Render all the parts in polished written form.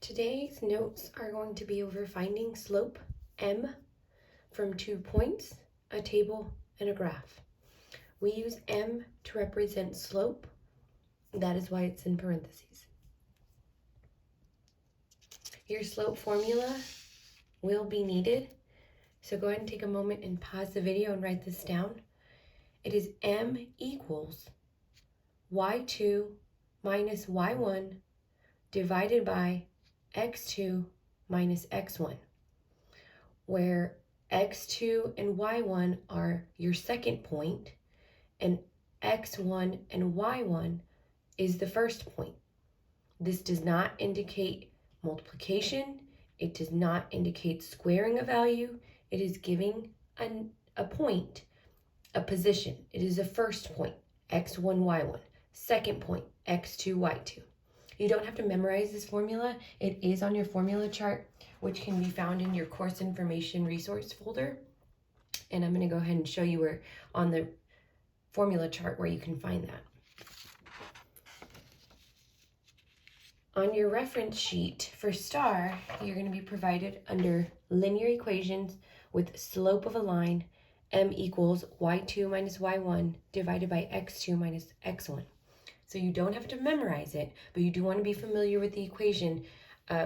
Today's notes are going to be over finding slope m from 2 points, a table, and a graph. We use m to represent slope. That is why it's in parentheses. Your slope formula will be needed, so go ahead and take a moment and pause the video and write this down. It is m equals y2 minus y1 divided by x2 minus x1, where x2 and y1 are your second point and x1 and y1 is the first point. This does not indicate multiplication. It does not indicate squaring a value. It is giving a point, a position. It is a first point, x1, y1. Second point, x2, y2. You don't have to memorize this formula. It is on your formula chart, which can be found in your course information resource folder. And I'm going to go ahead and show you where on the formula chart where you can find that. On your reference sheet for STAR, you're going to be provided under linear equations with slope of a line, m equals y2 minus y1 divided by x2 minus x1. So you don't have to memorize it, but you do want to be familiar with the equation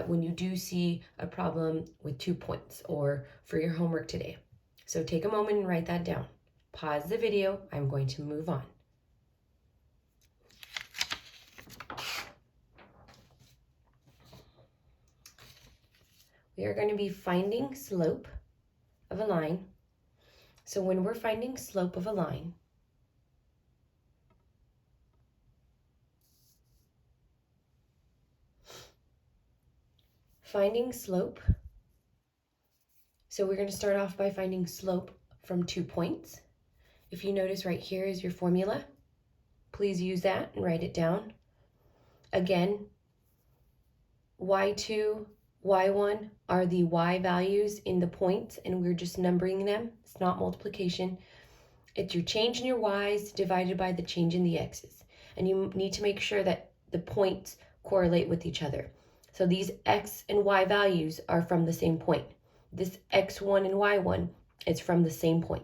when you do see a problem with 2 points or for your homework today. So take a moment and write that down. Pause the video. I'm going to move on. We are going to be finding slope of a line. So when we're finding slope of a line, so we're going to start off by finding slope from 2 points. If you notice right here is your formula, please use that and write it down. Again, y2, y1 are the y values in the points, and we're just numbering them. It's not multiplication. It's your change in your y's divided by the change in the x's. And you need to make sure that the points correlate with each other. So these x and y values are from the same point. This x1 and y1 is from the same point.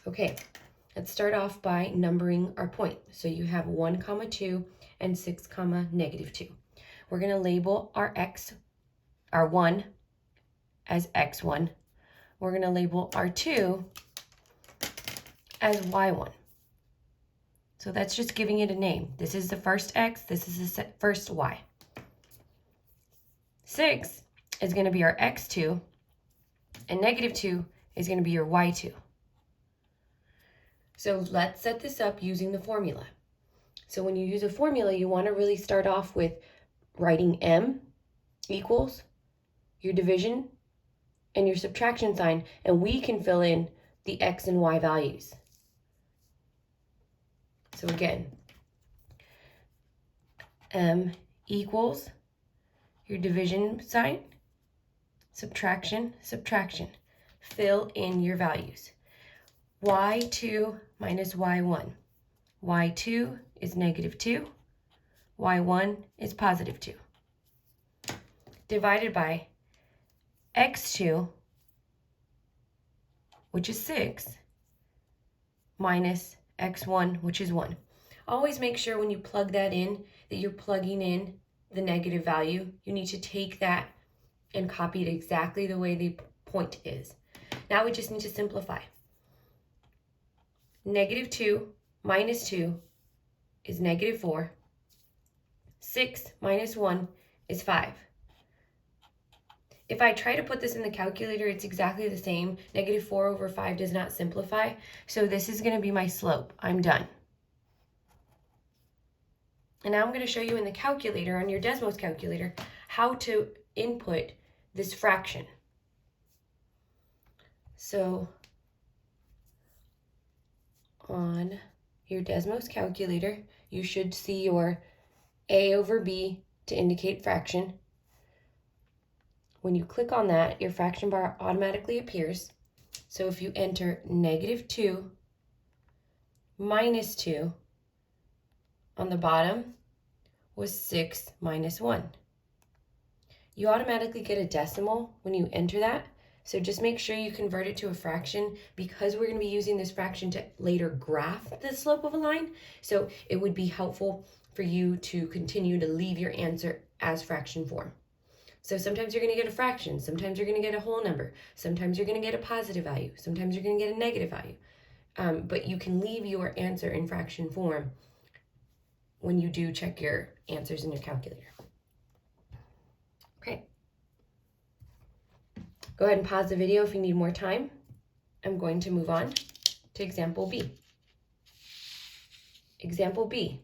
Okay, let's start off by numbering our point. So you have 1, 2, and 6, -2. We're going to label our 1 as x1. We're going to label our 2 as y1. So that's just giving it a name. This is the first x, this is the first y. 6 is going to be our x2, and -2 is going to be your y2. So let's set this up using the formula. So when you use a formula, you want to really start off with writing m equals your division and your subtraction sign, and we can fill in the x and y values. So again, m equals your division sign, subtraction, subtraction. Fill in your values. y2 minus y1. y2 is -2. y1 is +2. Divided by x2, which is 6, minus x1, which is 1. Always make sure when you plug that in that you're plugging in the negative value. You need to take that and copy it exactly the way the point is. Now we just need to simplify. -2 minus 2 is -4. 6 minus 1 is 5. If I try to put this in the calculator, it's exactly the same. -4 over 5 does not simplify. So this is going to be my slope. I'm done. And now I'm going to show you in the calculator, on your Desmos calculator, how to input this fraction. So on your Desmos calculator, you should see your a over b to indicate fraction. When you click on that, your fraction bar automatically appears. So if you enter -2 minus 2, on the bottom was 6 minus 1. you automatically get a decimal when you enter that. So just make sure you convert it to a fraction, because we're going to be using this fraction to later graph the slope of a line. So it would be helpful for you to continue to leave your answer as fraction form. So sometimes you're going to get a fraction, sometimes you're going to get a whole number, sometimes you're going to get a positive value, sometimes you're going to get a negative value. But you can leave your answer in fraction form when you do check your answers in your calculator. Okay. Go ahead and pause the video if you need more time. I'm going to move on to example B. Example B,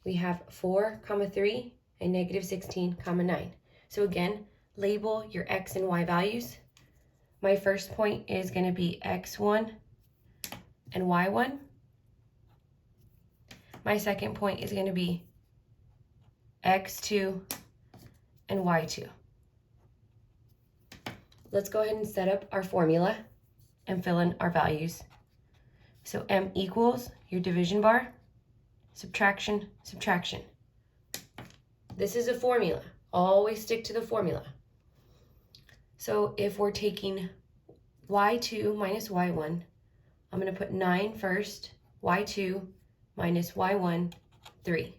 we have 4, 3 and negative 16, 9. So again, label your x and y values. My first point is going to be x1 and y1. My second point is going to be x2 and y2. Let's go ahead and set up our formula and fill in our values. So m equals your division bar, subtraction, subtraction. This is a formula. Always stick to the formula. So if we're taking y2 minus y1, I'm going to put 9 first, y2 minus y1, 3.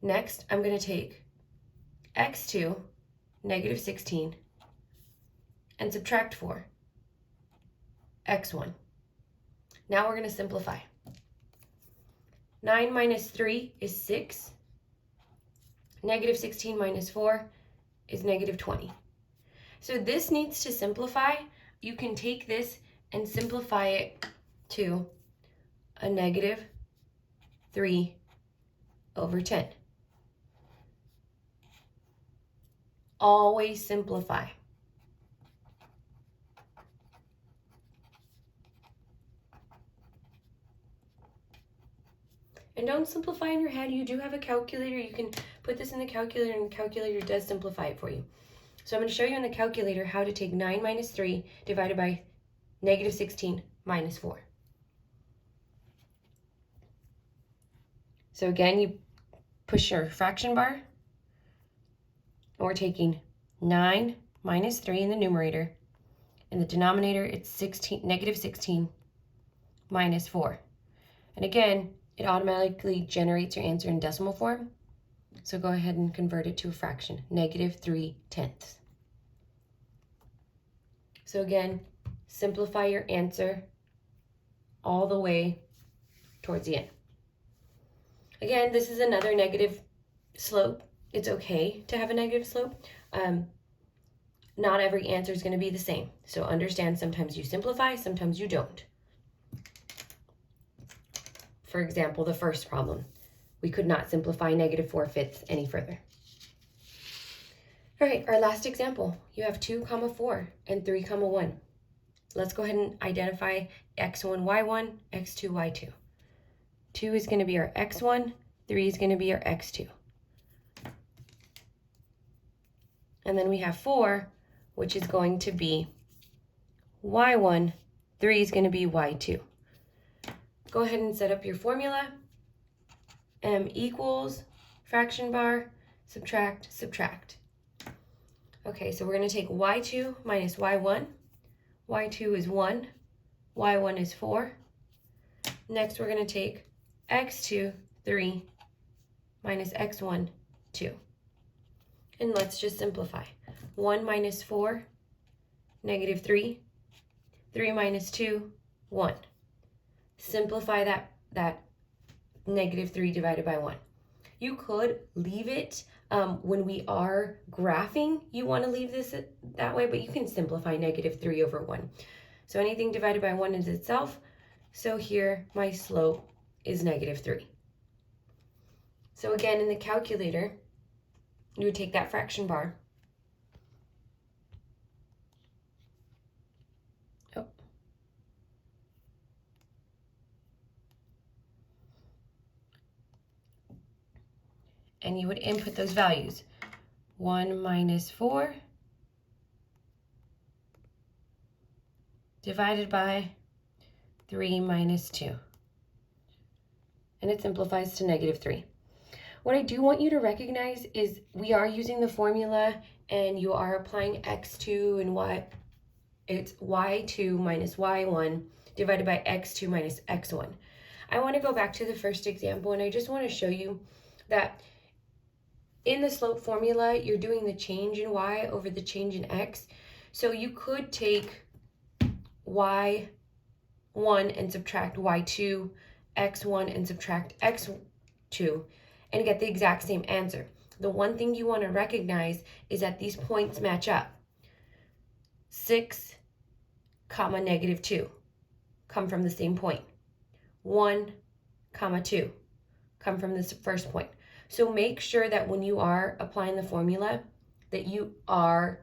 Next, I'm going to take x2, negative 16, and subtract 4, x1. Now we're going to simplify. 9 minus 3 is 6. Negative 16 minus 4 is negative 20. So this needs to simplify. You can take this and simplify it to a negative 3 over 10. Always simplify. And don't simplify in your head. You do have a calculator. You can put this in the calculator, and the calculator does simplify it for you. So I'm going to show you in the calculator how to take 9 minus 3 divided by negative 16 minus 4. So again, you push your fraction bar, and we're taking 9 minus 3 in the numerator. In the denominator, it's negative 16 minus 4. And again, it automatically generates your answer in decimal form. So go ahead and convert it to a fraction, negative 3/10. So again, simplify your answer all the way towards the end. Again, this is another negative slope. It's okay to have a negative slope. Not every answer is going to be the same. So understand, sometimes you simplify, sometimes you don't. For example, the first problem, we could not simplify negative 4/5 any further. All right, our last example, you have 2, 4 and 3, 1. Let's go ahead and identify x1, y1, x2, y2. 2 is going to be our x1, 3 is going to be our x2. And then we have 4, which is going to be y1, 3 is going to be y2. Go ahead and set up your formula. M equals fraction bar, subtract, subtract. Okay, so we're going to take y2 minus y1. y2 is 1, y1 is 4. Next, we're going to take x2, 3, minus x1, 2. And let's just simplify. 1 minus 4, negative 3. 3 minus 2, 1. Simplify that negative 3 divided by 1. You could leave it when we are graphing. You want to leave this that way, but you can simplify negative 3 over 1. So anything divided by 1 is itself. So here my slope is negative 3. So again, in the calculator, you would take that fraction bar. And you would input those values. 1 minus 4 divided by 3 minus 2. And it simplifies to negative 3. What I do want you to recognize is we are using the formula and you are applying x2 and y. It's y2 minus y1 divided by x2 minus x1. I want to go back to the first example, and I just want to show you that in the slope formula, you're doing the change in y over the change in x. So you could take y1 and subtract y2, x1 and subtract x2, and get the exact same answer. The one thing you want to recognize is that these points match up. 6, comma, negative 2 come from the same point. 1, comma, 2 come from this first point. So make sure that when you are applying the formula that you are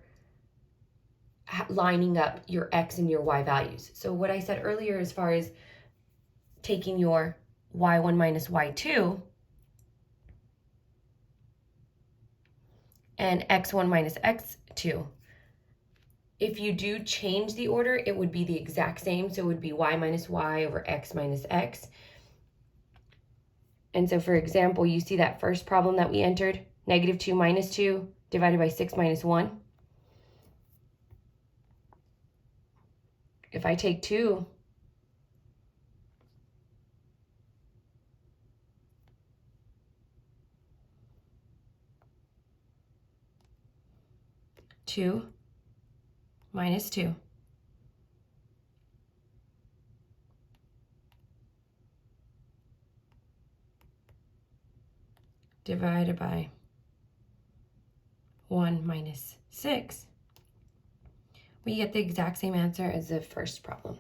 lining up your x and your y values. So what I said earlier as far as taking your y1 minus y2 and x1 minus x2, if you do change the order, it would be the exact same. So it would be y minus y over x minus x. And so, for example, you see that first problem that we entered, negative 2 minus 2 divided by 6 minus 1. If I take 2, minus 2 divided by 1 minus 6, we get the exact same answer as the first problem,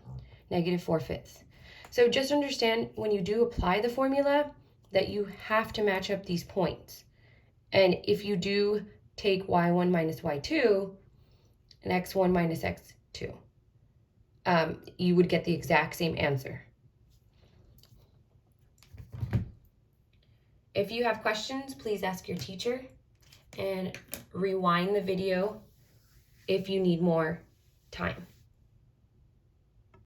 negative 4/5. So just understand when you do apply the formula that you have to match up these points. And if you do take y1 minus y2 and x1 minus x2, you would get the exact same answer. If you have questions, please ask your teacher and rewind the video if you need more time.